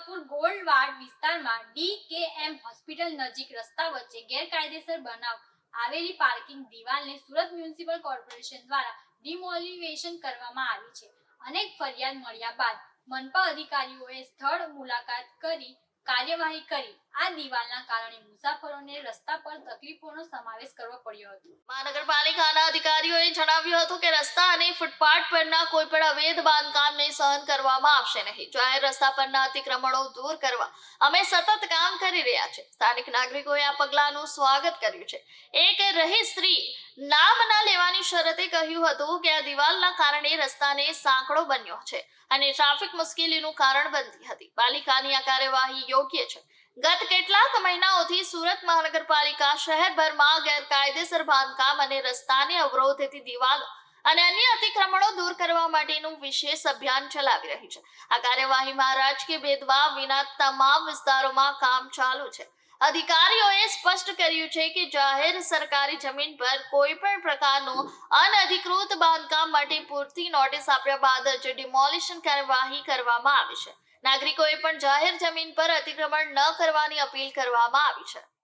મુસાફર ગોળવાડ વિસ્તારમાં ડીકેએમ હોસ્પિટલ નજીક રસ્તા વચ્ચે ગેરકાયદેસર બનાવ આવેલી પાર્કિંગ દિવાલને સુરત મ્યુનિસિપલ કોર્પોરેશન દ્વારા ડિમોલિવેશન કરવામાં આવી છે। અનેક ફરિયાદ મળ્યા બાદ મનપા અધિકારીઓએ સ્થળ મુલાકાત કરી કાર્યવાહી કરી આ દિવાલના કારણે મુસાફરોને રસ્તા પર તકલીફોનો સમાવેશ કરવો પડ્યો હતો। મહાનગરપાલિકાના અધિકારીઓએ જણાવ્યું હતું કે રસ્તા અને ફૂટપાથ પરના કોઈ પણ અવૈધ બાંધકામને સહન કરવામાં આવશે નહીં। જાહેર રસ્તા પરના અતિક્રમણો દૂર કરવા અમે સતત કામ કરી રહ્યા છે। સ્થાનિક નાગરિકોએ આ પગલાંનું સ્વાગત કર્યું છે। એક રહી સ્ત્રી નામ ન લેવાની શરતે કહ્યું હતું કે આ દિવાલના કારણે રસ્તાને સાંકડો બન્યો છે અને ટ્રાફિક મુશ્કેલીનું કારણ બનતી હતી। પાલિકાની આ કાર્યવાહી યોગ્ય છે। ગત કેટલાક મહિનાઓથી સુરત મહાનગરપાલિકા શહેરભરમાં ગેરકાયદેસર બાંધકામ અને રસ્તાને અવરોધતી દિવાલો અને અન્ય અતિક્રમણો દૂર કરવા માટેનું વિશેષ અભિયાન ચલાવી રહી છે। આ કાર્યવાહીમાં રાજકીય ભેદભાવ વિના તમામ વિસ્તારોમાં કામ ચાલુ છે। અધિકારીઓએ સ્પષ્ટ કર્યું છે કે જાહેર સરકારી જમીન પર કોઈ પણ પ્રકારનું અનધિકૃત બાંધકામ માટે પૂરતી નોટિસ આપ્યા બાદ જ ડિમોલિશન કાર્યવાહી કરવામાં આવી છે। નાગરિકોએ પણ જાહેર જમીન પર અતિક્રમણ ન કરવાની અપીલ કરવામાં આવી છે।